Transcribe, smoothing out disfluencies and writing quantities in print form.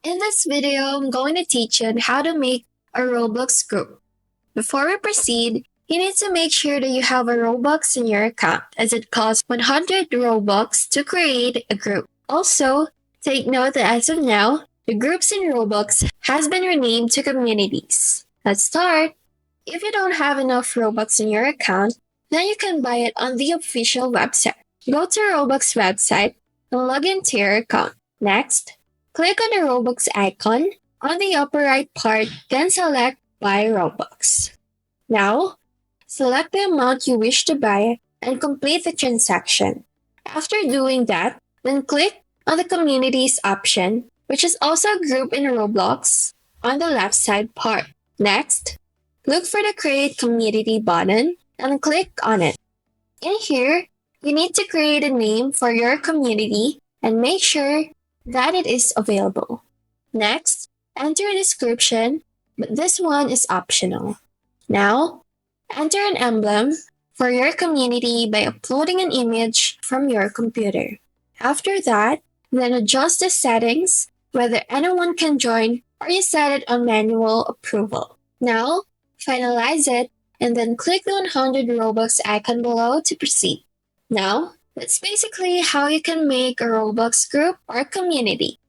In this video, I'm going to teach you on how to make a Roblox group. Before we proceed, you need to make sure that you have a Robux in your account, as it costs 100 Robux to create a group. Also, take note that as of now, the groups in Roblox has been renamed to communities. Let's start. If you don't have enough Robux in your account, then you can buy it on the official website. Go to Roblox website and log into your account. Next, click on the Robux icon on the upper right part, then select Buy Robux. Now, select the amount you wish to buy and complete the transaction. After doing that, then click on the Communities option, which is also a group in Roblox, on the left side part. Next, look for the Create Community button and click on it. In here, you need to create a name for your community and make sure that it is available. Next, enter a description, but this one is optional. Now, enter an emblem for your community by uploading an image from your computer. After that, then adjust the settings, whether anyone can join or you set it on manual approval. Now, finalize it and then click the 100 Robux icon below to proceed. Now, that's basically how you can make a Roblox group or community.